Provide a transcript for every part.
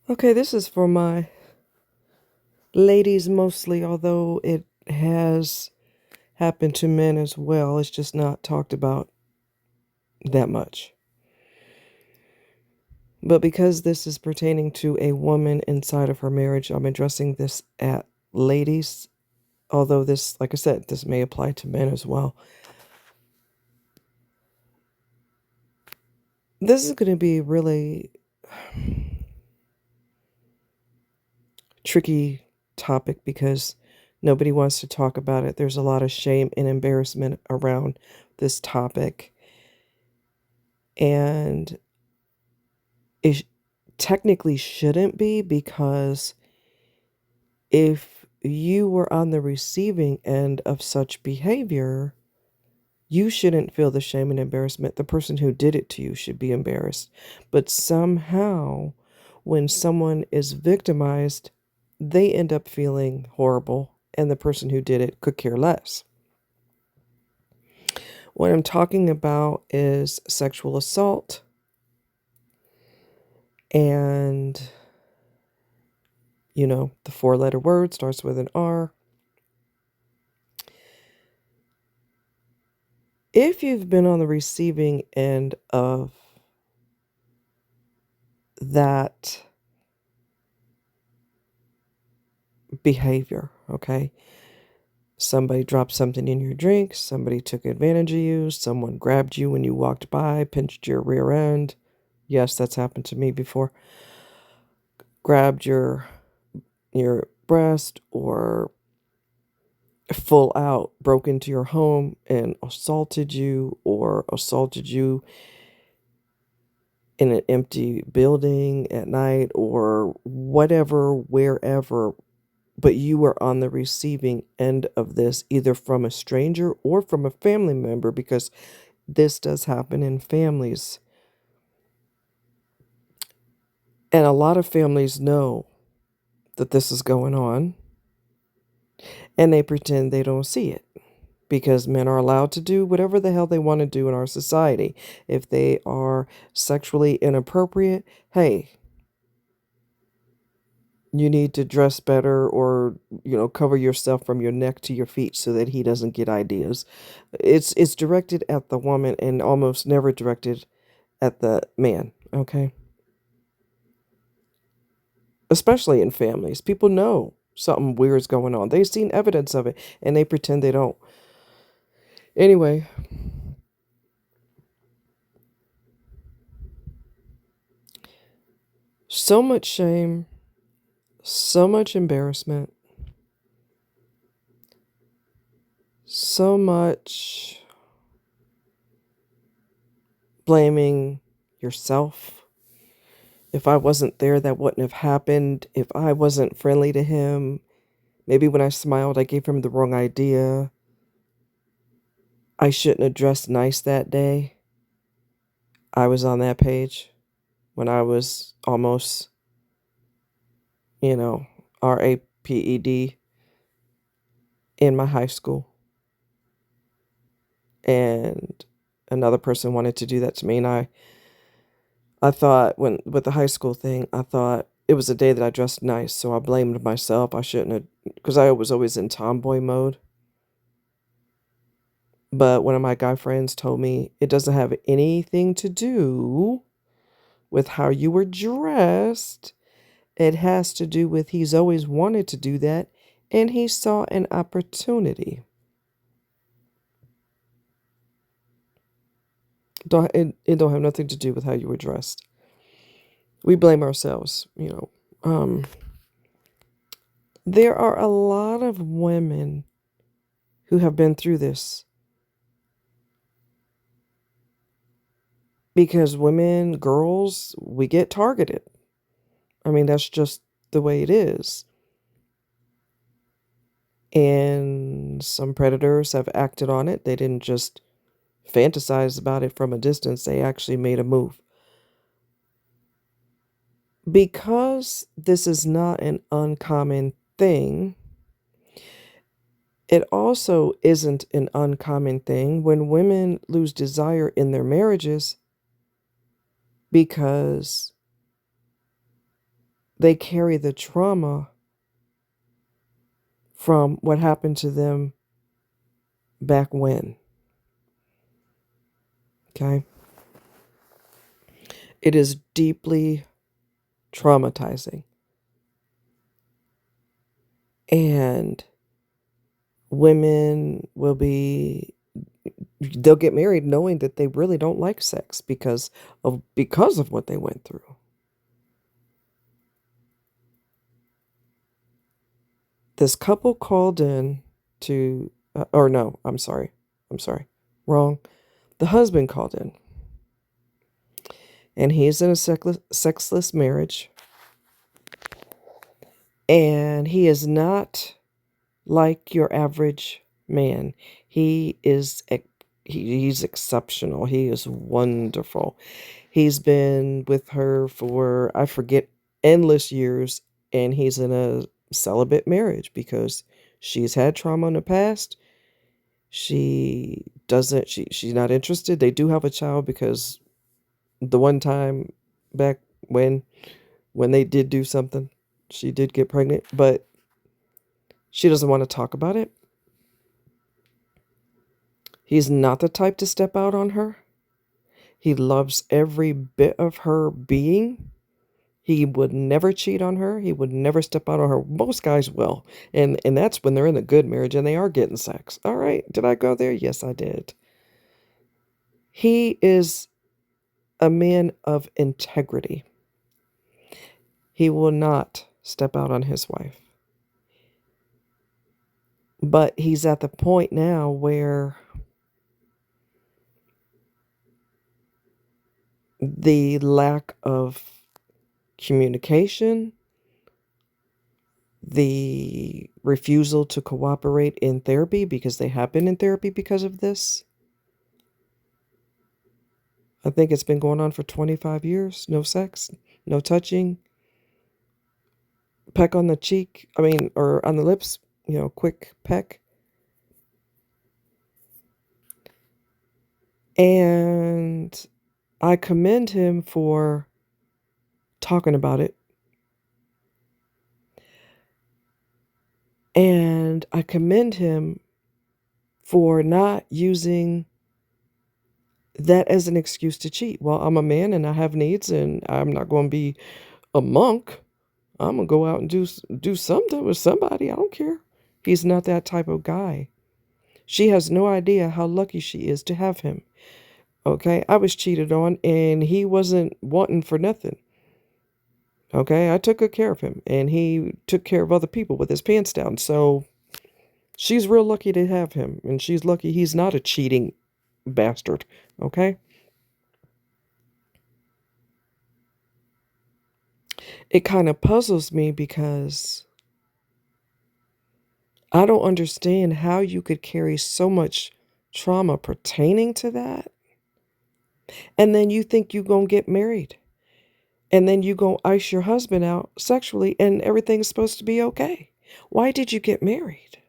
Okay, this is for my ladies mostly, although it has happened to men as well. It's just not talked about that much. But because this is pertaining to a woman inside of her marriage, I'm addressing this at ladies, although this, like I said, this may apply to men as well. This is going to be really tricky topic because nobody wants to talk about it. There's a lot of shame and embarrassment around this topic. And it technically shouldn't be, because if you were on the receiving end of such behavior, you shouldn't feel the shame and embarrassment. The person who did it to you should be embarrassed. But somehow, when someone is victimized, they end up feeling horrible, and the person who did it could care less. What I'm talking about is sexual assault, and the four-letter word starts with an R. If you've been on the receiving end of that behavior, okay? Somebody dropped something in your drink, somebody took advantage of you, someone grabbed you when you walked by, pinched your rear end. Yes, that's happened to me before. Grabbed your breast, or full out broke into your home and assaulted you, or assaulted you in an empty building at night, or whatever, wherever, but you were on the receiving end of this, either from a stranger or from a family member, because this does happen in families. And a lot of families know that this is going on, and they pretend they don't see it, because men are allowed to do whatever the hell they want to do in our society. If they are sexually inappropriate, hey, you need to dress better, or cover yourself from your neck to your feet so that he doesn't get ideas. It's directed at the woman and almost never directed at the man, okay? Especially in families. People know something weird's going on. They've seen evidence of it, and they pretend they don't. Anyway, so much shame, so much embarrassment, so much blaming yourself. If I wasn't there, that wouldn't have happened. If I wasn't friendly to him, maybe when I smiled, I gave him the wrong idea. I shouldn't have dressed nice that day. I was on that page when I was almost, you know, RAPED in my high school. And another person wanted to do that to me. And I thought, with the high school thing, I thought it was a day that I dressed nice. So I blamed myself. I shouldn't have, because I was always in tomboy mode. But one of my guy friends told me it doesn't have anything to do with how you were dressed. It has to do with he's always wanted to do that, and he saw an opportunity. It don't have nothing to do with how you were dressed. We blame ourselves. There are a lot of women who have been through this, because women, girls, we get targeted. I mean, that's just the way it is. And some predators have acted on it. They didn't just fantasize about it from a distance, they actually made a move. Because this is not an uncommon thing, it also isn't an uncommon thing when women lose desire in their marriages because they carry the trauma from what happened to them back when. Okay? It is deeply traumatizing. And women they'll get married knowing that they really don't like sex because of what they went through. This couple called in to or no, I'm sorry. Wrong. The husband called in, and he's in a sexless marriage, and he is not like your average man. He is he's exceptional. He is wonderful. He's been with her for, I forget, endless years, and he's in a celibate marriage because she's had trauma in the past. She's not interested. They do have a child because the one time back when they did do something, she did get pregnant, but she doesn't want to talk about it. He's not the type to step out on her. He loves every bit of her being. He would never cheat on her. He would never step out on her. Most guys will. And that's when they're in a good marriage and they are getting sex. All right. Did I go there? Yes, I did. He is a man of integrity. He will not step out on his wife. But he's at the point now where the lack of communication, the refusal to cooperate in therapy, because they have been in therapy because of this. I think it's been going on for 25 years. No sex, no touching, peck on the cheek, or on the lips, quick peck. And I commend him for talking about it. And I commend him for not using that as an excuse to cheat. Well, I'm a man and I have needs and I'm not going to be a monk. I'm going to go out and do something with somebody. I don't care. He's not that type of guy. She has no idea how lucky she is to have him. Okay, I was cheated on and he wasn't wanting for nothing. Okay, I took good care of him and he took care of other people with his pants down. So she's real lucky to have him, and she's lucky he's not a cheating bastard. Okay? It kind of puzzles me because I don't understand how you could carry so much trauma pertaining to that. And then you think you're going to get married. And then you go ice your husband out sexually and everything's supposed to be okay. Why did you get married?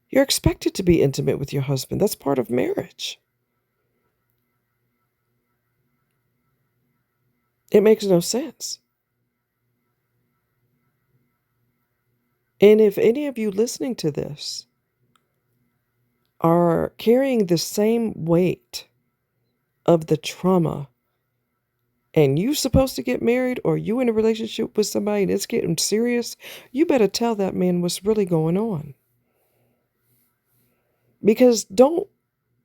You're expected to be intimate with your husband. That's part of marriage. It makes no sense. And if any of you listening to this are carrying the same weight of the trauma, and you supposed to get married, or you in a relationship with somebody and it's getting serious, you better tell that man what's really going on. Because don't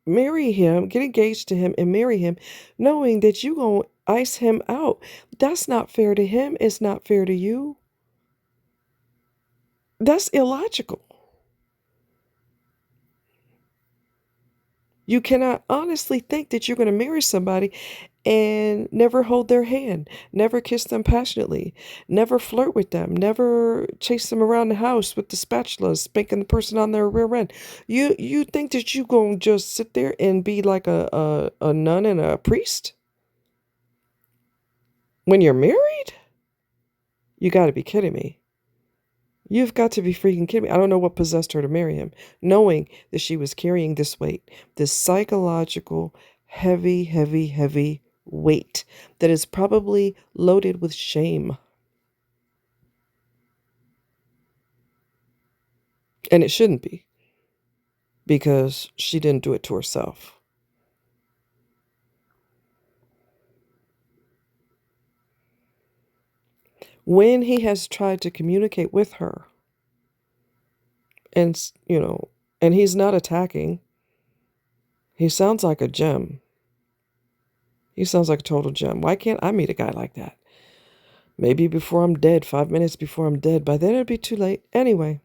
marry him, get engaged to him and marry him knowing that you going to ice him out. That's not fair to him. It's not fair to you. That's illogical. You cannot honestly think that you're going to marry somebody and never hold their hand, never kiss them passionately, never flirt with them, never chase them around the house with the spatula, spanking the person on their rear end. You think that you going to just sit there and be like a nun and a priest when you're married? You got to be kidding me. You've got to be freaking kidding me. I don't know what possessed her to marry him, knowing that she was carrying this weight, this psychological, heavy, heavy, heavy weight that is probably loaded with shame. And it shouldn't be because she didn't do it to herself. When he has tried to communicate with her and, and he's not attacking, he sounds like a gem. He sounds like a total gem. Why can't I meet a guy like that? Maybe before I'm dead, 5 minutes before I'm dead. By then it'd be too late. Anyway,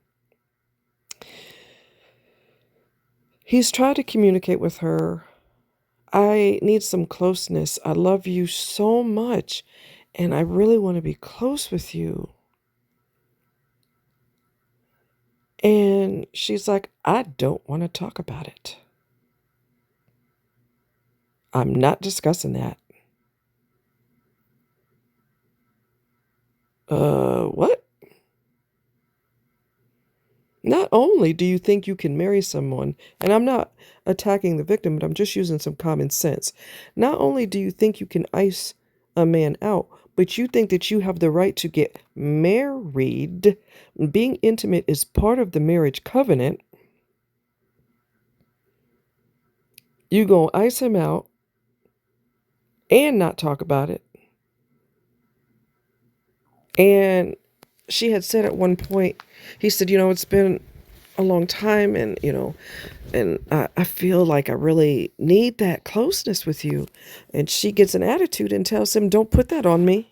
he's tried to communicate with her. I need some closeness. I love you so much, and I really want to be close with you. And she's like, I don't want to talk about it. I'm not discussing that. What? Not only do you think you can marry someone, and I'm not attacking the victim, but I'm just using some common sense. Not only do you think you can ice a man out, but you think that you have the right to get married. Being intimate is part of the marriage covenant. You gonna ice him out and not talk about it. And she had said at one point, he said, it's been a long time, and I feel like I really need that closeness with you. And she gets an attitude and tells him, don't put that on me.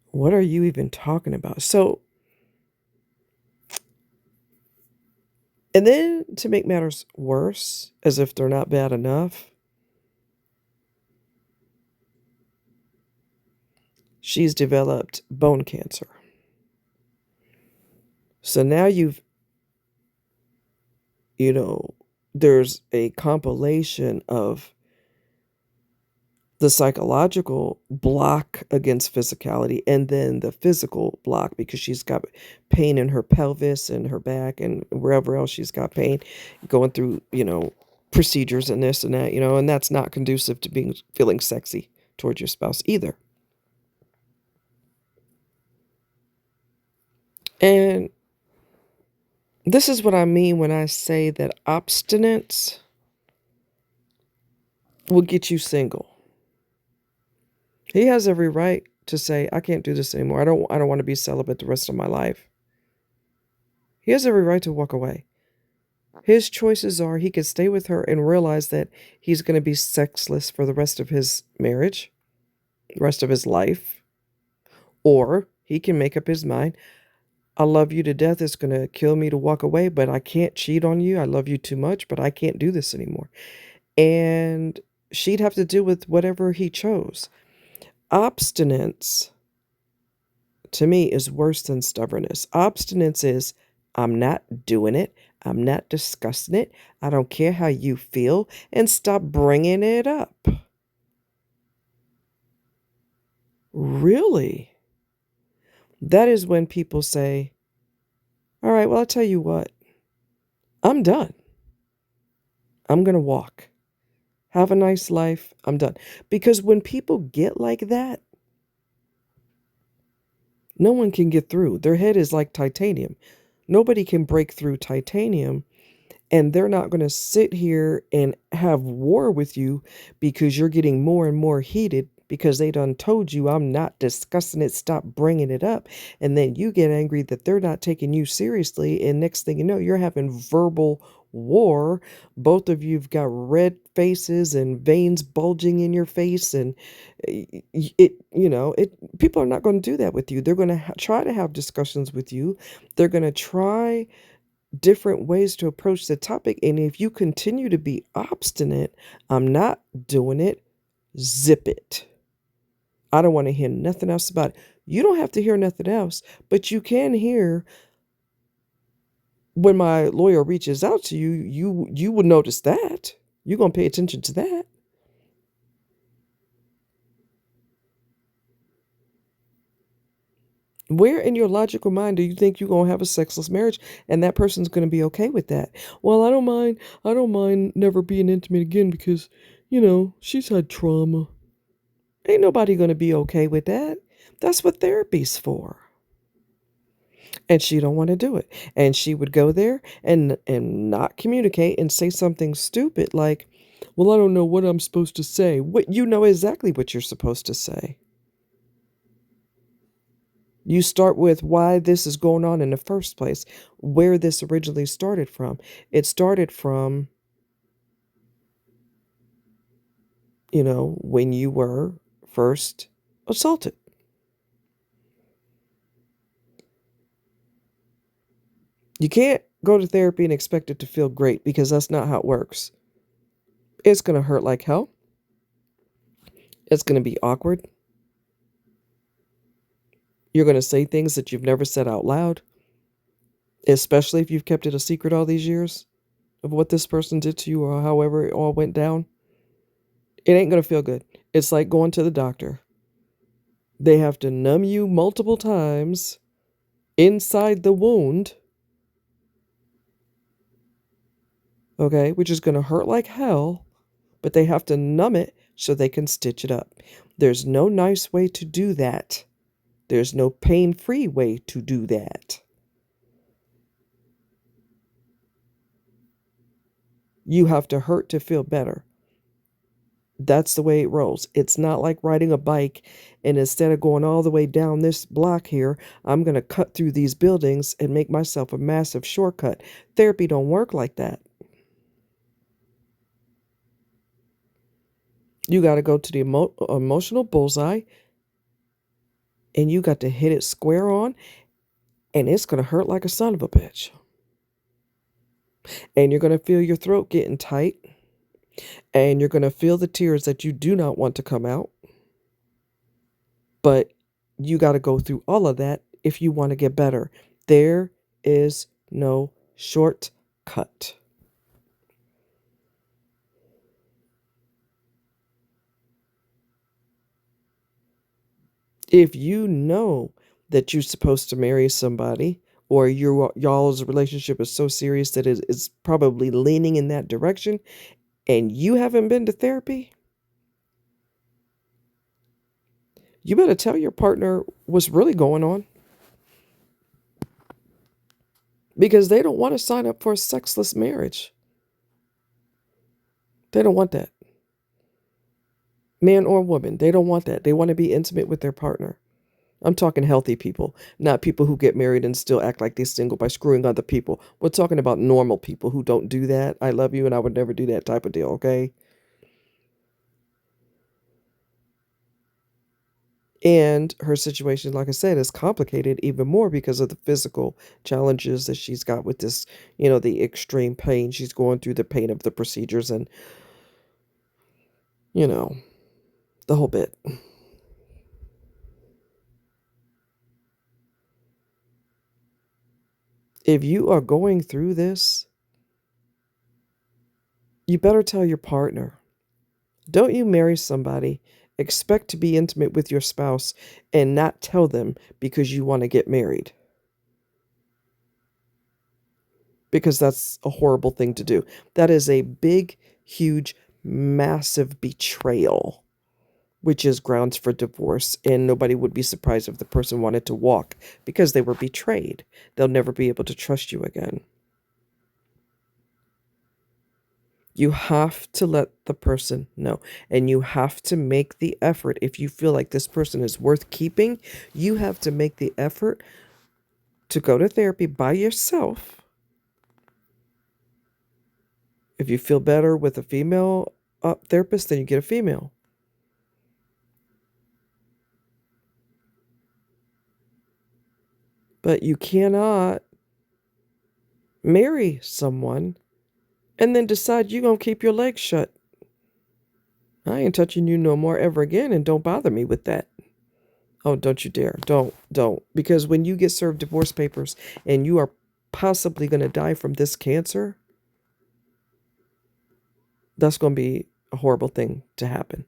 What are you even talking about? So, and then to make matters worse, as if they're not bad enough, she's developed bone cancer. So now there's a compilation of the psychological block against physicality and then the physical block because she's got pain in her pelvis and her back and wherever else she's got pain, going through, procedures and this and that, and that's not conducive to feeling sexy towards your spouse either. And this is what I mean when I say that abstinence will get you single. He has every right to say, I can't do this anymore. I don't want to be celibate the rest of my life. He has every right to walk away. His choices are he could stay with her and realize that he's going to be sexless for the rest of his marriage, the rest of his life. Or he can make up his mind, I love you to death. It's going to kill me to walk away, but I can't cheat on you. I love you too much, but I can't do this anymore. And she'd have to deal with whatever he chose. Obstinance, to me, is worse than stubbornness. Obstinance is, I'm not doing it. I'm not discussing it. I don't care how you feel, and stop bringing it up. Really? That is when people say, all right, well, I'll tell you what. I'm done. I'm going to walk. Have a nice life. I'm done. Because when people get like that, no one can get through. Their head is like titanium. Nobody can break through titanium, and they're not going to sit here and have war with you because you're getting more and more heated because they done told you I'm not discussing it, stop bringing it up. And then you get angry that they're not taking you seriously, and next thing you know, you're having verbal war. Both of you've got red faces and veins bulging in your face, and people are not going to do that with you. They're going to try to have discussions with you. They're going to try different ways to approach the topic, and if you continue to be obstinate, I'm not doing it, zip it. I don't want to hear nothing else about it. You don't have to hear nothing else, but you can hear when my lawyer reaches out to you, you will notice that. You're going to pay attention to that. Where in your logical mind do you think you're going to have a sexless marriage and that person's going to be okay with that? Well, I don't mind never being intimate again because, she's had trauma. Ain't nobody going to be okay with that. That's what therapy's for. And she don't want to do it. And she would go there and not communicate and say something stupid like, "Well, I don't know what I'm supposed to say." What, you know exactly what you're supposed to say. You start with why this is going on in the first place, where this originally started from. It started from, when you were first assaulted. You can't go to therapy and expect it to feel great because that's not how it works. It's going to hurt like hell. It's going to be awkward. You're going to say things that you've never said out loud, especially if you've kept it a secret all these years of what this person did to you or however it all went down. It ain't going to feel good. It's like going to the doctor. They have to numb you multiple times inside the wound, okay, which is going to hurt like hell, but they have to numb it so they can stitch it up. There's no nice way to do that. There's no pain-free way to do that. You have to hurt to feel better. That's the way it rolls. It's not like riding a bike and instead of going all the way down this block here, I'm going to cut through these buildings and make myself a massive shortcut. Therapy don't work like that. You got to go to the emotional bullseye and you got to hit it square on, and it's going to hurt like a son of a bitch. And you're going to feel your throat getting tight, and you're going to feel the tears that you do not want to come out. But you got to go through all of that if you want to get better. There is no shortcut. If you know that you're supposed to marry somebody, or y'all's relationship is so serious that it is probably leaning in that direction, and you haven't been to therapy, you better tell your partner what's really going on. Because they don't want to sign up for a sexless marriage. They don't want that. Man or woman, they don't want that. They want to be intimate with their partner. I'm talking healthy people, not people who get married and still act like they're single by screwing other people. We're talking about normal people who don't do that. I love you and I would never do that type of deal, okay? And her situation, like I said, is complicated even more because of the physical challenges that she's got with this, the extreme pain. She's going through the pain of the procedures and, you know, the whole bit. If you are going through this, you better tell your partner. Don't you marry somebody, expect to be intimate with your spouse, and not tell them because you want to get married. Because that's a horrible thing to do. That is a big, huge, massive betrayal, which is grounds for divorce. And nobody would be surprised if the person wanted to walk because they were betrayed. They'll never be able to trust you again. You have to let the person know, and you have to make the effort. If you feel like this person is worth keeping, you have to make the effort to go to therapy by yourself. If you feel better with a female therapist, then you get a female. But you cannot marry someone and then decide you're going to keep your legs shut. I ain't touching you no more ever again, and don't bother me with that. Oh, don't you dare. Don't. Because when you get served divorce papers and you are possibly going to die from this cancer, that's going to be a horrible thing to happen.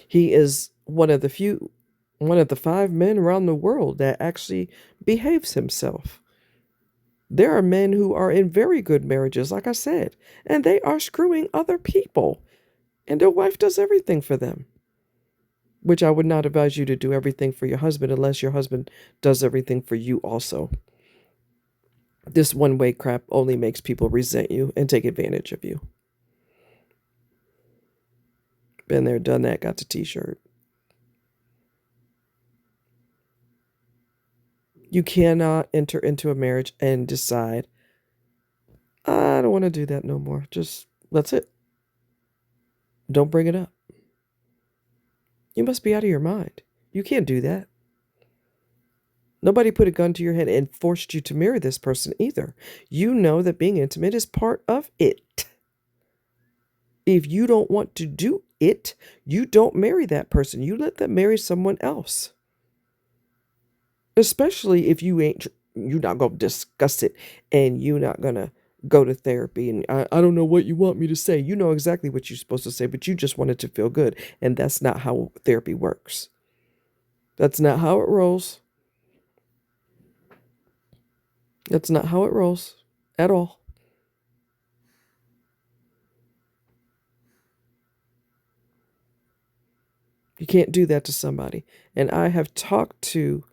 He is one of the 5 men around the world that actually behaves himself. There are men who are in very good marriages, like I said, and they are screwing other people, and their wife does everything for them. which I would not advise you to do everything for your husband unless your husband does everything for you also. This one way crap only makes people resent you and take advantage of you. Been there, done that, got the t-shirt. You cannot enter into a marriage and decide, I don't want to do that no more. Just, that's it. Don't bring it up. You must be out of your mind. You can't do that. Nobody put a gun to your head and forced you to marry this person either. You know that being intimate is part of it. If you don't want to do it, you don't marry that person. You let them marry someone else. Especially if you're not going to discuss it and you're not going to go to therapy. And I don't know what you want me to say. You know exactly what you're supposed to say, but you just want it to feel good. And that's not how therapy works. That's not how it rolls. That's not how it rolls at all. You can't do that to somebody. And I have talked to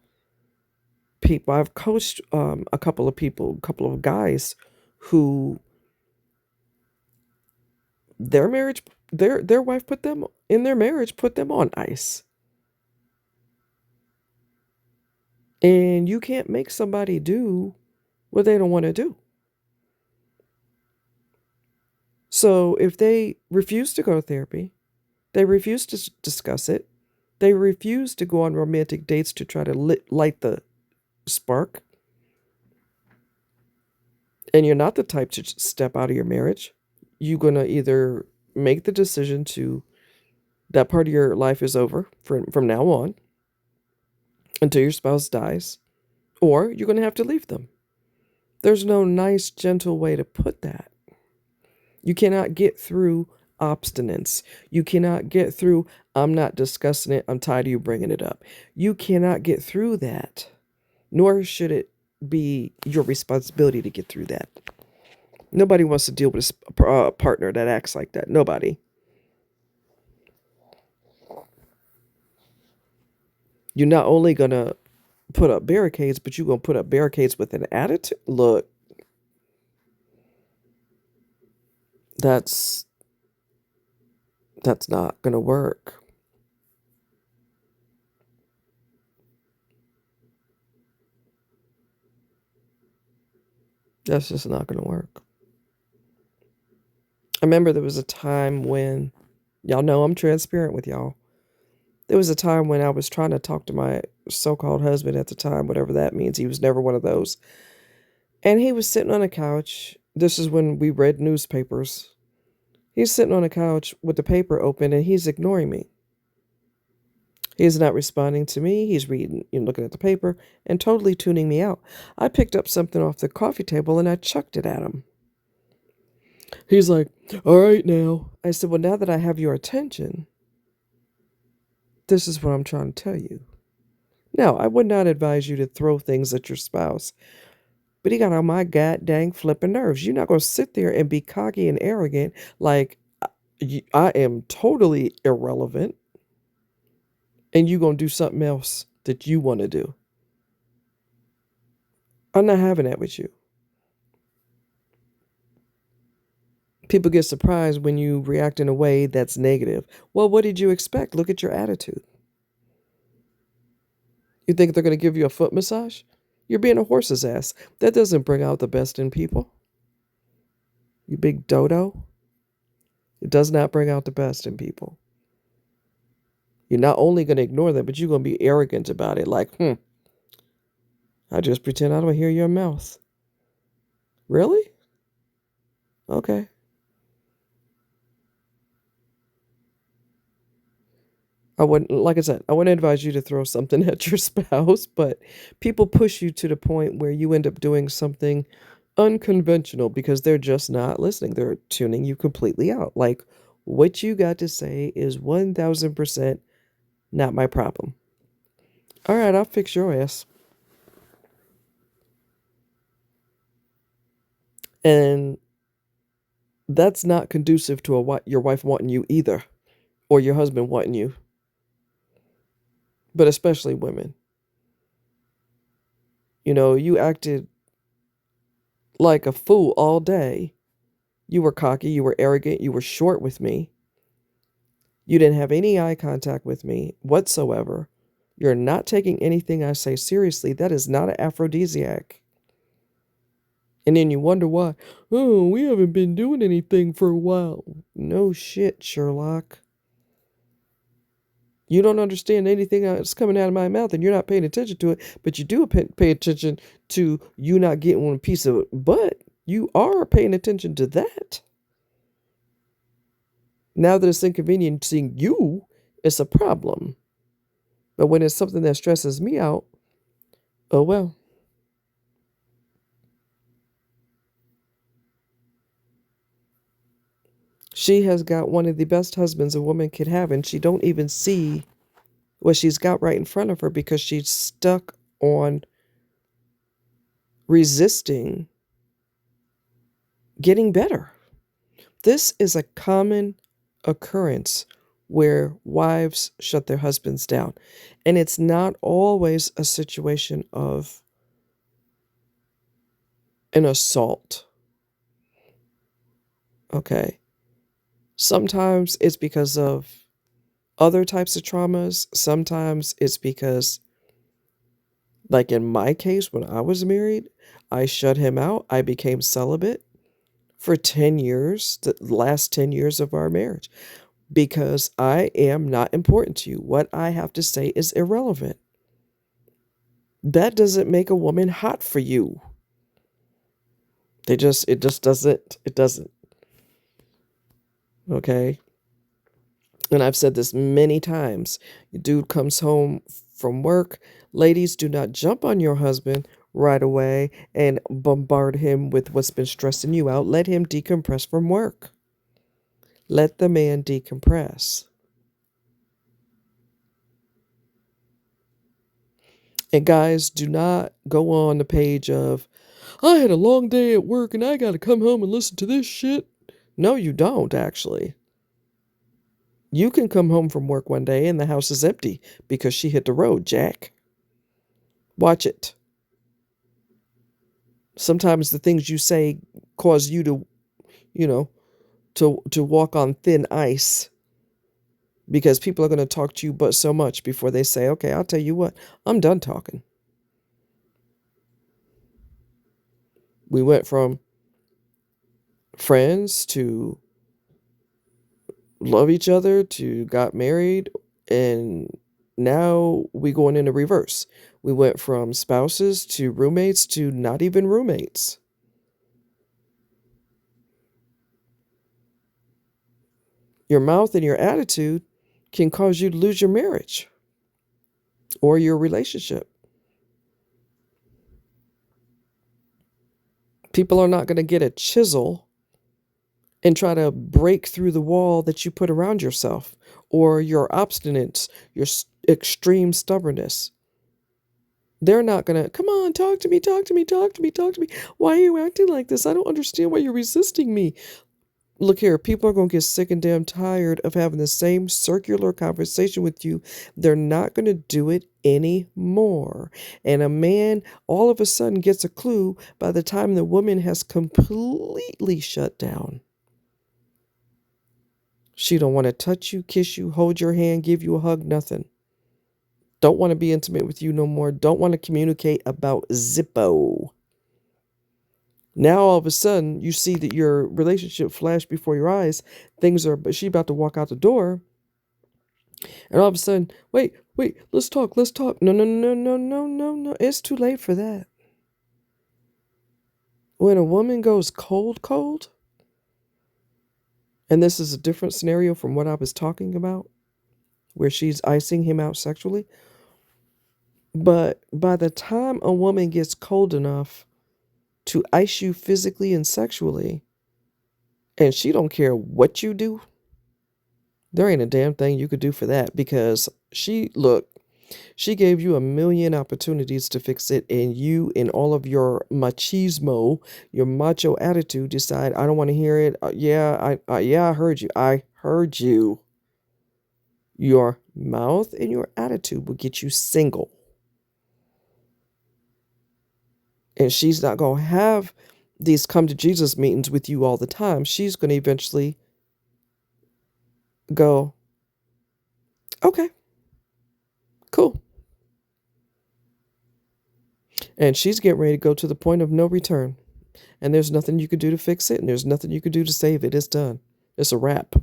people. I've coached a couple of people, a couple of guys who their marriage, their wife put them in their marriage, put them on ice. And you can't make somebody do what they don't want to do. So if they refuse to go to therapy, they refuse to discuss it, they refuse to go on romantic dates to try to light the spark, and you're not the type to step out of your marriage, you're going to either make the decision to that part of your life is over from now on until your spouse dies, or you're going to have to leave them. There's no nice, gentle way to put that. You cannot get through obstinance. You cannot get through, I'm not discussing it, I'm tired of you bringing it up. You cannot get through that, nor should it be your responsibility to get through that. Nobody wants to deal with a partner that acts like that. Nobody. You're not only going to put up barricades, but you're going to put up barricades with an attitude. Look, that's not going to work. That's just not going to work. I remember there was a time when, y'all know I'm transparent with y'all. There was a time when I was trying to talk to my so-called husband at the time, whatever that means. He was never one of those. And he was sitting on a couch. This is when we read newspapers. He's sitting on a couch with the paper open and he's ignoring me. He's not responding to me. He's reading, looking at the paper and totally tuning me out. I picked up something off the coffee table and I chucked it at him. He's like, all right now. I said, well, now that I have your attention, this is what I'm trying to tell you. Now, I would not advise you to throw things at your spouse, but he got on my god dang flipping nerves. You're not going to sit there and be cocky and arrogant like I am totally irrelevant and you're going to do something else that you want to do. I'm not having that with you. People get surprised when you react in a way that's negative. Well, what did you expect? Look at your attitude. You think they're going to give you a foot massage? You're being a horse's ass. That doesn't bring out the best in people. You big dodo. It does not bring out the best in people. You're not only going to ignore them, but you're going to be arrogant about it. Like, I just pretend I don't hear your mouth. Really? Okay. I wouldn't, like I said, I wouldn't advise you to throw something at your spouse, but people push you to the point where you end up doing something unconventional because they're just not listening. They're tuning you completely out. Like, what you got to say is 1000% not my problem. All right, I'll fix your ass. And that's not conducive to your wife wanting you either, or your husband wanting you. but especially women. You know, you acted like a fool all day. You were cocky, you were arrogant, you were short with me. You didn't have any eye contact with me whatsoever. You're not taking anything I say seriously. That is not an aphrodisiac. And then you wonder why. Oh, we haven't been doing anything for a while. No shit, Sherlock. You don't understand anything that's coming out of my mouth and you're not paying attention to it, but you do pay attention to you not getting one piece of it. But you are paying attention to that. Now that it's inconveniencing you, it's a problem. But when it's something that stresses me out, oh well. She has got one of the best husbands a woman could have, and she don't even see what she's got right in front of her because she's stuck on resisting getting better. This is a common occurrence where wives shut their husbands down. And it's not always a situation of an assault. Okay. Sometimes it's because of other types of traumas. Sometimes it's because, like in my case, when I was married, I shut him out. I became celibate for 10 years, the last 10 years of our marriage, because I am not important to you. What I have to say is irrelevant. That doesn't make a woman hot for you. It just doesn't. It doesn't. Okay. And I've said this many times. Your dude comes home from work. Ladies, do not jump on your husband right away and bombard him with what's been stressing you out. Let him decompress from work. Let the man decompress. And guys, do not go on the page of, I had a long day at work and I got to come home and listen to this shit. No, you don't, actually. You can come home from work one day and the house is empty because she hit the road, Jack. Watch it. Sometimes the things you say cause you to, you know, to walk on thin ice because people are going to talk to you but so much before they say, okay, I'll tell you what, I'm done talking. We went from friends to love each other to got married, and now we going in the reverse. We went from spouses to roommates to not even roommates. Your mouth and your attitude can cause you to lose your marriage or your relationship. People are not going to get a chisel and try to break through the wall that you put around yourself, or your obstinance, your extreme stubbornness. They're not going to, come on, talk to me, talk to me, talk to me, talk to me. Why are you acting like this? I don't understand why you're resisting me. Look here, people are going to get sick and damn tired of having the same circular conversation with you. They're not going to do it anymore. And a man all of a sudden gets a clue by the time the woman has completely shut down. She don't want to touch you, kiss you, hold your hand, give you a hug, nothing. Don't want to be intimate with you no more. Don't want to communicate about Zippo. Now all of a sudden you see that your relationship flashed before your eyes. But she about to walk out the door. And all of a sudden, wait, let's talk. No, no, no, no, no, no, no. It's too late for that. When a woman goes cold, and this is a different scenario from what I was talking about, where she's icing him out sexually. But by the time a woman gets cold enough to ice you physically and sexually, and she don't care what you do, there ain't a damn thing you could do for that, because she gave you a million opportunities to fix it, and you, in all of your machismo, your macho attitude, decide, I don't want to hear it. Yeah, I heard you. I heard you. You're mouth and your attitude will get you single. And she's not going to have these come to Jesus meetings with you all the time. She's going to eventually go, okay, cool. And she's getting ready to go to the point of no return. And there's nothing you can do to fix it. And there's nothing you can do to save it. It's done. It's a wrap.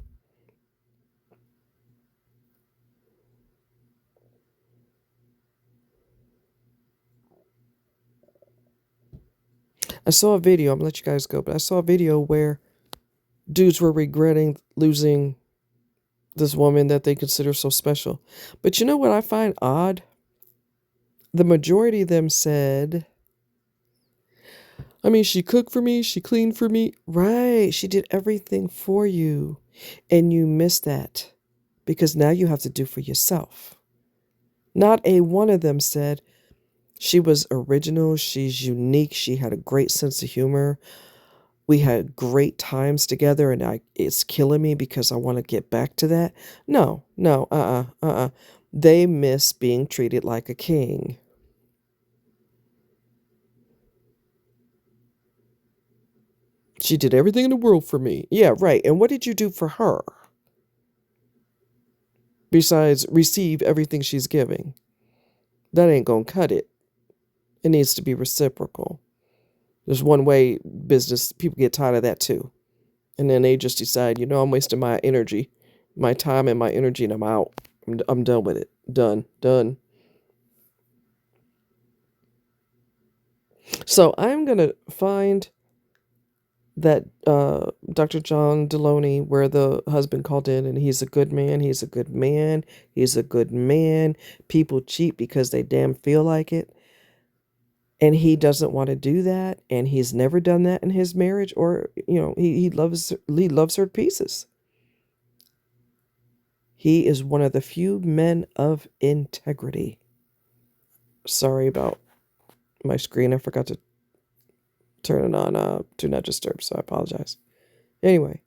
I saw a video. I'm going to let you guys go. But I saw a video where dudes were regretting losing this woman that they consider so special. But you know what I find odd? The majority of them said, I mean, she cooked for me, she cleaned for me. Right, she did everything for you. And you miss that because now you have to do for yourself. Not a one of them said she was original, she's unique, she had a great sense of humor. We had great times together and it's killing me because I want to get back to that. No, They miss being treated like a king. She did everything in the world for me. Yeah, right. And what did you do for her? Besides receive everything she's giving. That ain't gonna cut it. It needs to be reciprocal. There's one way business, people get tired of that too. And then they just decide, I'm wasting my energy, my time and my energy, and I'm out. I'm done with it. Done. So I'm going to find that Dr. John Delony, where the husband called in, and he's a good man. He's a good man. He's a good man. People cheat because they damn feel like it. And he doesn't want to do that. And he's never done that in his marriage, or, he loves her to pieces. He is one of the few men of integrity. Sorry about my screen. I forgot to turn it on Do Not Disturb, so I apologize. Anyway,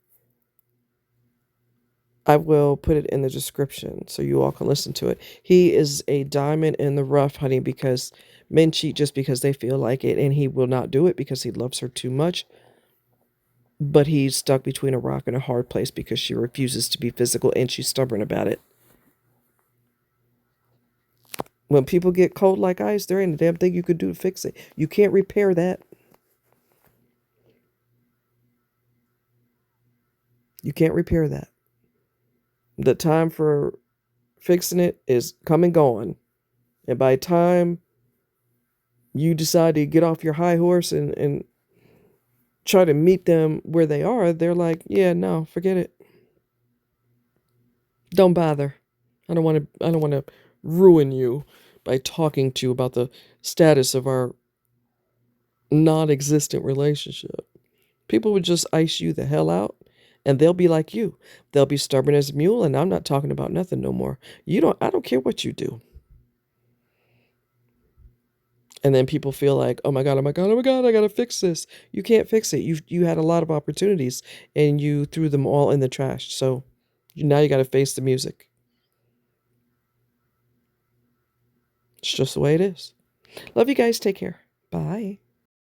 I will put it in the description so you all can listen to it. He is a diamond in the rough, honey, because men cheat just because they feel like it, and he will not do it because he loves her too much. But he's stuck between a rock and a hard place because she refuses to be physical and she's stubborn about it. When people get cold like ice, there ain't a damn thing you could do to fix it. You can't repair that. You can't repair that. The time for fixing it is come and gone. And by the time you decide to get off your high horse and try to meet them where they are, they're like, yeah, no, forget it. Don't bother. I don't want to ruin you by talking to you about the status of our non-existent relationship. People would just ice you the hell out, and they'll be like you. They'll be stubborn as a mule, and I'm not talking about nothing no more. I don't care what you do. And then people feel like, oh my God, I gotta fix this. You can't fix it. You had a lot of opportunities and you threw them all in the trash. So now you gotta face the music. It's just the way it is. Love you guys. Take care. Bye.